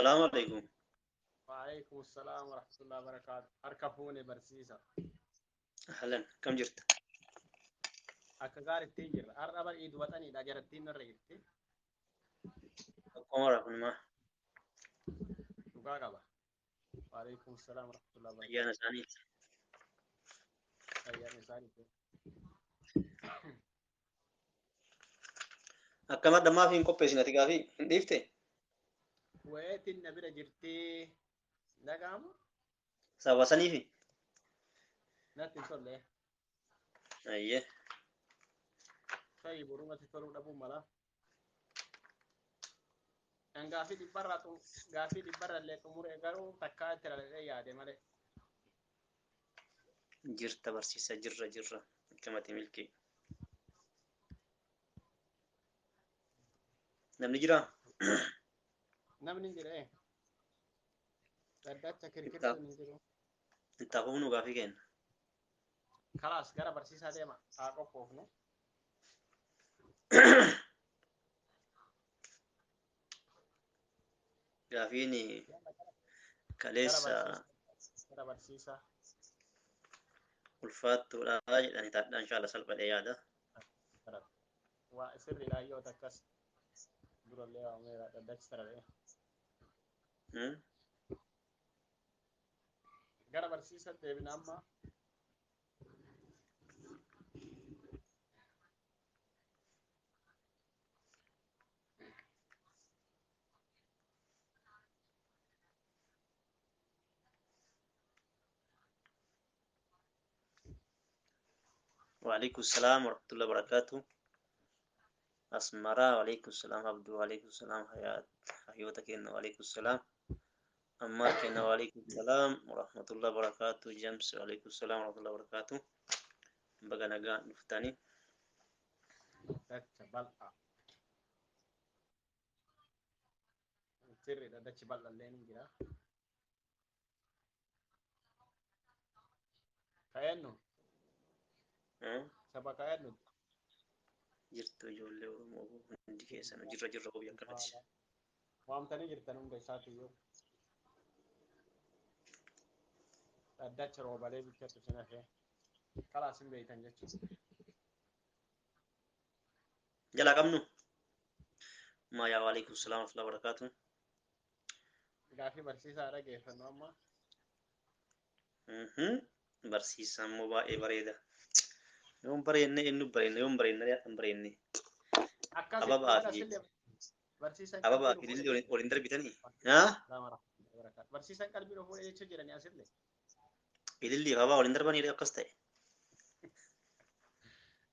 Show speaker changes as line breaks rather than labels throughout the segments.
Assalamualaikum.
Waalaikumsalam warahmatullahi wabarakatuh. Harka fuune barsiisa.
Ahlan, kam jirta?
Akka gaariitti jirra. Har'a bar iid waxaniidha jarattiin irra jirti.
Omar kun ma
Dhugaa qaba. Waalaikumsalam warahmatullahi
ayyaana
wabarakatuh.
isaaniiti.
Ayyaana isaaniiti.
Akkam adda maaf hin qopheessine ati gaafii hin dhiifte?
Wayeetiin na bira jirtii dhaga'amu
Sababa saniifi?
natti hin tolle.
Ayyee.
Ta'i borumatti toluu dhabuu mala. An gaafii dhibbarra illee xumuree garuu takkaa itti dhaladhee yaade malee.
Jirta barsiisa jirra. Akkamati milkii. Namni jiraa?
Namni hin jiree. Daddacha kirkirtuun hin jiru.
Ittaaf humnu gaafii kenna.
Kalaas gara barsiisaa deema. Haa qophoofnu.
Gaafiin kaleessa
Gara barsiisaa.
ulfaattuudha jedhani taadhaan shaala salphadhee yaada.
Waa sirri laayyoota akkas durallee waameera daddachi sararee. Gara barsiisa deebina amma.
Waalaikumsalam warahmatullahi wabarakatuh. Asmara waalaikumsalam Abdul waalaikumsalam Hayyoota kenna waalaikumsalam. Ammar kenna waalaikumsalam warahmatullahi wabarakatuh. Jams waalaikumsalam warahmatullahi wabarakatuh. Baga nagaa dhuftanii.
Daddacha bal'aa. Sirri daddachi bal'allee ni jira. Ka'eennu. Saba ka'eennu.
Jirtu ijoollee Oromoo hundi keessanuu jirra obii akkanatti.
Waamtanii jirtan hunda isaatiyyuu. Daddacha roobalee bichatu sin hafee. Kalaas hin beeytan jechuudha.
Jalaa qabnu. Maayaa waalaikumsalam warahmatullahi wabarakatuh.
Gaafii barsiisaa dhageeffannu amma.
Barsiisaan immoo baay'ee bareeda. Yoon bareenne eenyu bareenne yoon bareenne. Ababaa fi illee waliin darbitanii.
Barsiisaan qalbii dhufuu jechuun jedhanii asillee.
Ilillii fi ababaa waliin darbanii akkas ta'e.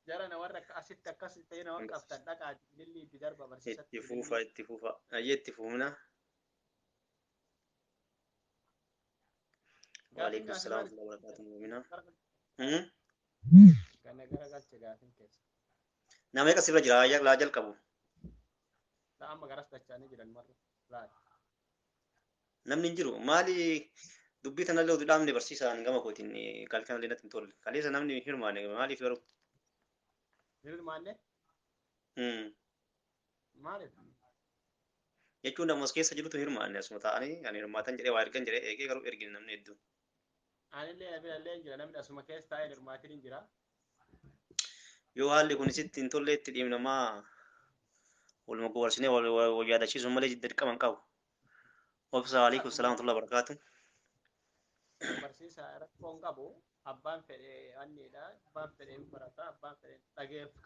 Jarana warra asitti akkas ta'e nama qabtan dhaqaati ilillii itti darba barsiisatti.
Itti fuufa. Ayyee itti fuufna. Waalaikumsalam warahmatullahi wabarakatuh mu'mina.
Kana gara galche gaafiin keessa.
Nama eegas irra jira laa jalqabu.
Amma garas dachaanii jiran marra.
Namni hin jiru maali dubbii tanallee oduu dhaabne barsiisaan gama kootiin kalkanallee natti hin tolle. Kaleessa namni hirmaane maaliif garuu?
Hirmaanne? Maaliif?
Jechuun namas keessa jirutu hirmaanne asuma ta'anii kan hirmaatan jedhee waa ergan jedhee eegee garuu ergine namni hedduun.
Anillee nabilallee jira namni asuma keessa taa'ee hirmaatiin hin jira.
Yoo haalli kun sitti hin tolle itti dhiibnamaa waluma gowarsinee wal yaadachiisuun malee dirqama hin qabu. Obsa waalaikumsalam warahmatullahi wabarakatuh.
Barsiisaa rakkoon qabu abbaan fedhee anniidha abbaan fedhee barata abbaan fedhee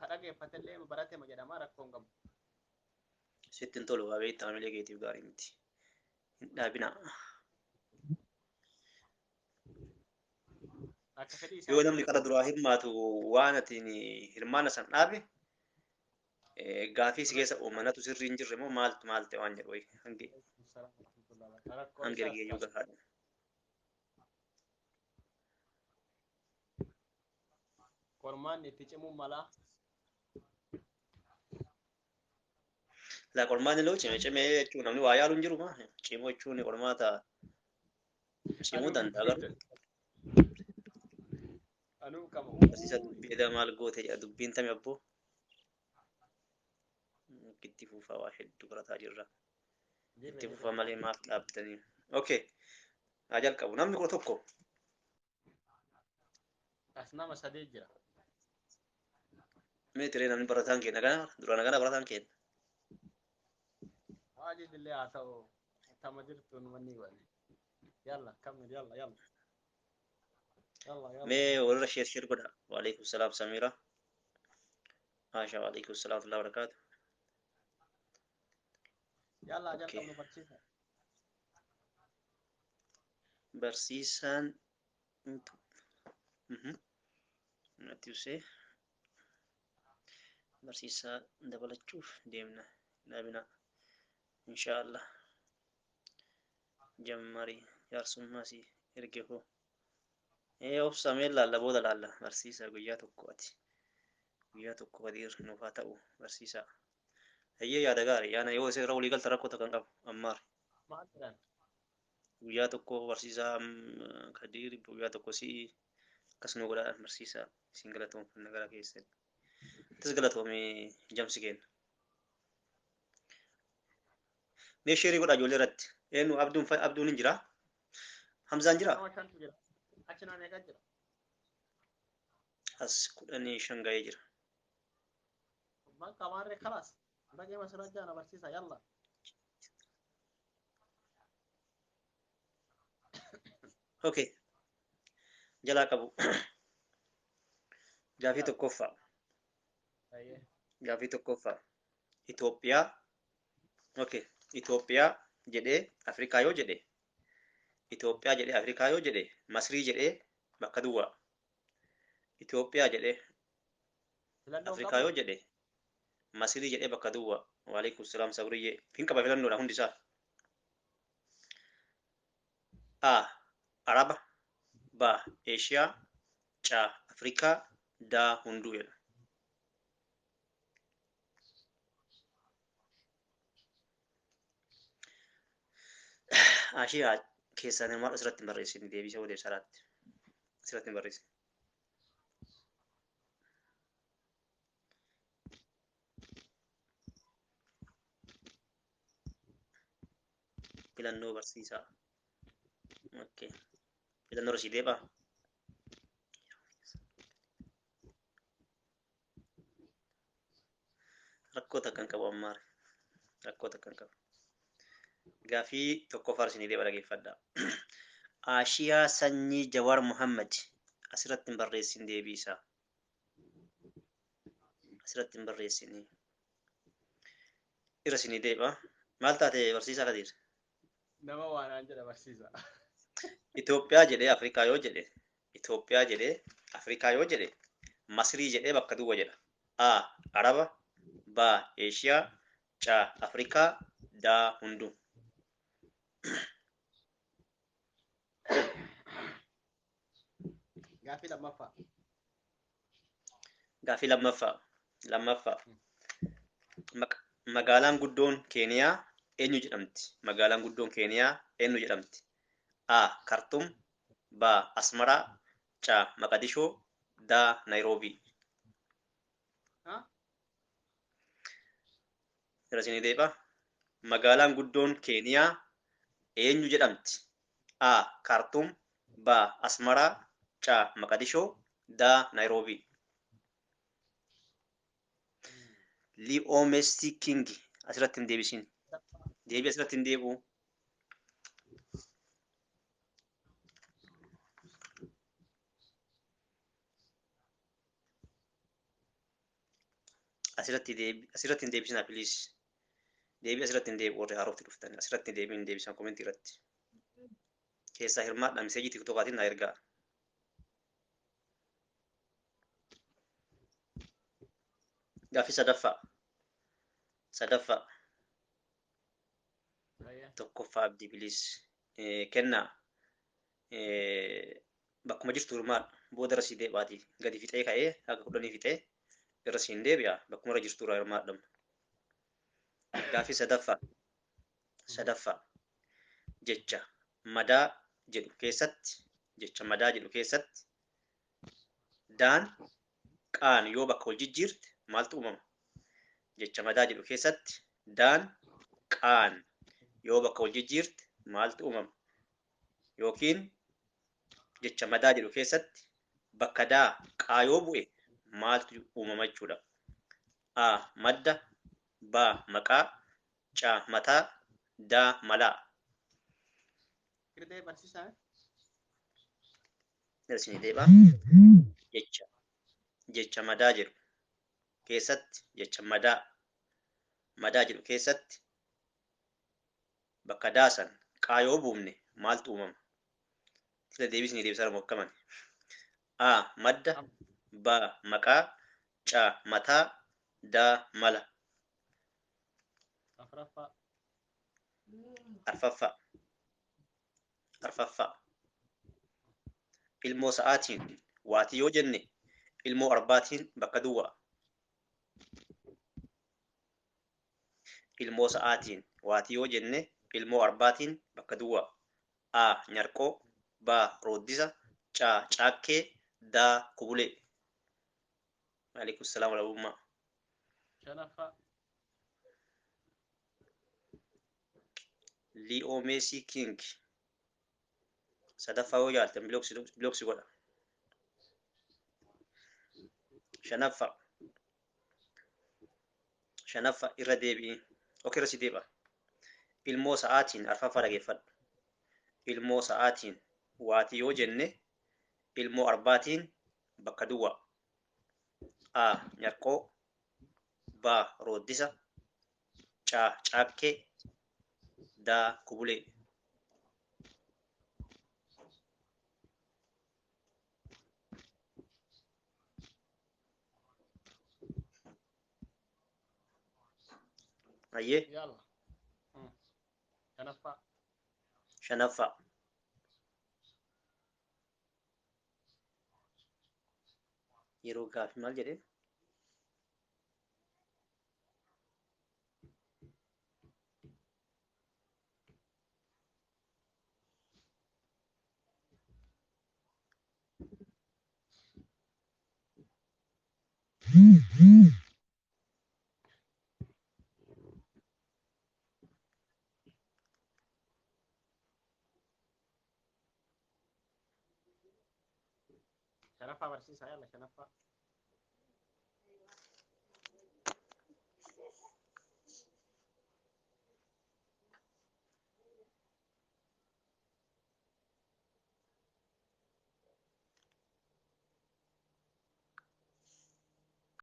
dhageeffatellee baratema jedhama rakkoon qabu.
Sitti hin tolu waabee itti hamilee keetiif gaarii miti. Hin dhaabina. Yoo namni qara duraa hirmaatu waan atiin hirmaana san dhaabe gaafii si keessa uummanatu sirrii hin jirre moo maaltu ta'e waan jedhu hangi ergeeyyuu gahaadha.
Qormaan itti cimuun malaa.
La qormaan illee cimee jechuun namni waa yaalu hin jiru maa cimoo jechuun qormaata cimuu danda'a garuu.
Anuu qaba.
Barsiisa dubbii maal goote jedha dubbiin tami abboo. Itti fuufaa waa hedduu barataa jirra. itti fufa malee maaf dhaabdanii. Okay, haa jalqabu. Namni kudha tokko
as nama sadii jira.
meetiree namni barataan keenya kana duraan kana barataan keenya.
Waajib illee haa ta'u tama jirtuun manni wali. Yalla kamil yalla yalla. Yalla yalla.
Mee warra sheer godha. Waalaikum salaam Samira. Maasha waalaikum salaam wa barakaatu.
Yalla
Okay.
jalqabnu barsiisa.
Barsiisaan natti usee barsiisaa dabalachuuf deemna dhaabina inshaallah jammarii jaarsummaa si erge hoo obsamee laalla booda laalla barsiisaa guyyaa tokko qadir nuufaa ta'u barsiisaa hayyee yaada gaarii yaana yoo isin irra walii galta rakkoo kan qabu ammaar
Maal jedhan?
guyyaa tokko barsiisaa Kadir guyyaa tokko si akkas nu godhaadhaan barsiisaa isin galatoomfanna gara keessatti tis galatoomee jamsi kenna mee sheerii godha ijoollee irratti eenyu abduun hin jira hamzaan jira
Nama shantu jira. Achi naa meeqa jira?
as 15 ga'ee jira
Bakka maarree kalaas. Dhaqee masirraa jaana barsiisa yalla.
okay jalaa qabu gaafii tokkoffaa
Ayyee.
gaafii tokkoffaa Itoophiyaa okay Itoophiyaa jedhee Afrikaa yoo jedhe Itoophiyaa jedhee Afrikaa yoo jedhe Masrii jedhee bakka duwwaa Itoophiyaa jedhee
Filannoo
Afrikaa
qabu?
yoo jedhe Masrii jedhee bakka duwwaa waalaikum salaam sabriyyee fin qaba filannoodha hundi isaa A Araba ba Eeshiyaa ca Afrikaa daa hunduu jedha Ashiyaa keessaa namaa asirratti hin barreessine deebisee odeessaraatti asirratti hin barreessine filannoo barsiisaa okay filannoo rasii deebaa rakkoota kan qabu ammaar rakkoota kan qabu gaafii tokkoffaa isinii deeba dhageeffadhaa Ashiyaa sanyii Jawaar Muhammad asirratti hin barreessin deebii isaa asirratti hin barreessine irra isinii deeba maal taate barsiisaa Kadir
Nama waanaan jedha barsiisa.
Itoophiyaa jedhee Afrikaa yoo jedhe Itoophiyaa jedhee Afrikaa yoo jedhe Masrii jedhee bakka duwwa jedha A Araba ba Eeshiyaa ca Afrikaa daa hunduu
Gaafii lammaffaa.
gaafii lammaffaa magaalaan guddoon Keeniyaa eenyu jedhamti magaalaan guddoon Keeniyaa eenyu jedhamti A Kartum ba Asmaraa ca Maqadishoo daa Nairoobii
Ha?
irra isinii deeba magaalaan guddoon Keeniyaa eenyu jedhamti A Kartum ba Asmaraa ca Maqadishoo daa Nairoobii Li'oomesti King asirratti hin deebisin deebii asirratti hin deebi'u asirratti hin deebisinaa piliis deebii asirratti hin deebi'u warri haarofti dhuftan asirratti hin deebiin deebisan komentii irratti keessaa hirmaadhaa miseejii tiktokaatiin naa ergaa gaafii sadaffaa
Ayyee.
tokkoffaa abdii piliis kennaa bakkuma jirtu hirmaadha booda irra sii deebi'aatii gadi fixee ka'ee haga 10 fixee irra siin deebi'a bakkuma irra jirtu irraa hirmaadhamu gaafii sadaffaa jecha madaa jedhu keessatti daan qaan yoo bakka wal jijjiirte maaltu uumama jecha madaa jedhu keessatti daan qaan yoo bakka wal jijjiirte maaltu uumama yookiin jecha madaa jedhu keessatti bakka daa qaa yoo bu'e maaltu uumama jechuudha. A madda, B maqaa, C mataa, D malaa.
Kirdee barsiisaa.
Isinii deebaa jecha madaa jedhu keessatti jecha madaa jedhu keessatti bakka daasan qaa yoo buufne maaltu uumama? Tila deebisnii deebisaa mokkaman. A madda, B maqaa, C mataa, D mala. Arfaffaa. Ilmoo sa'aatiin waatii yoo jenne ilmoo arbaatiin bakka duwwaa. Ilmoo sa'aatiin waatii yoo jenne ilmoo arbaatiin bakka duwwaa. A nyarqoo, B rooddisa, C caakkee, D kubulee. Waalaikum salaam walabummaa.
Shanaffaa.
Leo Messi King. Sadaffaa yoo jaaltan bilooksi godha. Shanaffaa irra deebi'i. Irra si deebi'a. Ilmoo sa'aatiin arfaffaa dhageeffadhu. Ilmoo sa'aatiin waatii yoo jenne ilmoo arbaatiin bakka duwwaa. A nyarqoo, B rooddisa, C caakkee, D kubulee. Ayyee.
Yalla.
Shanaffaa. Yeroo gaaffii maal jedheen?
Shanaffaa barsiisaa yalla shanaffaa.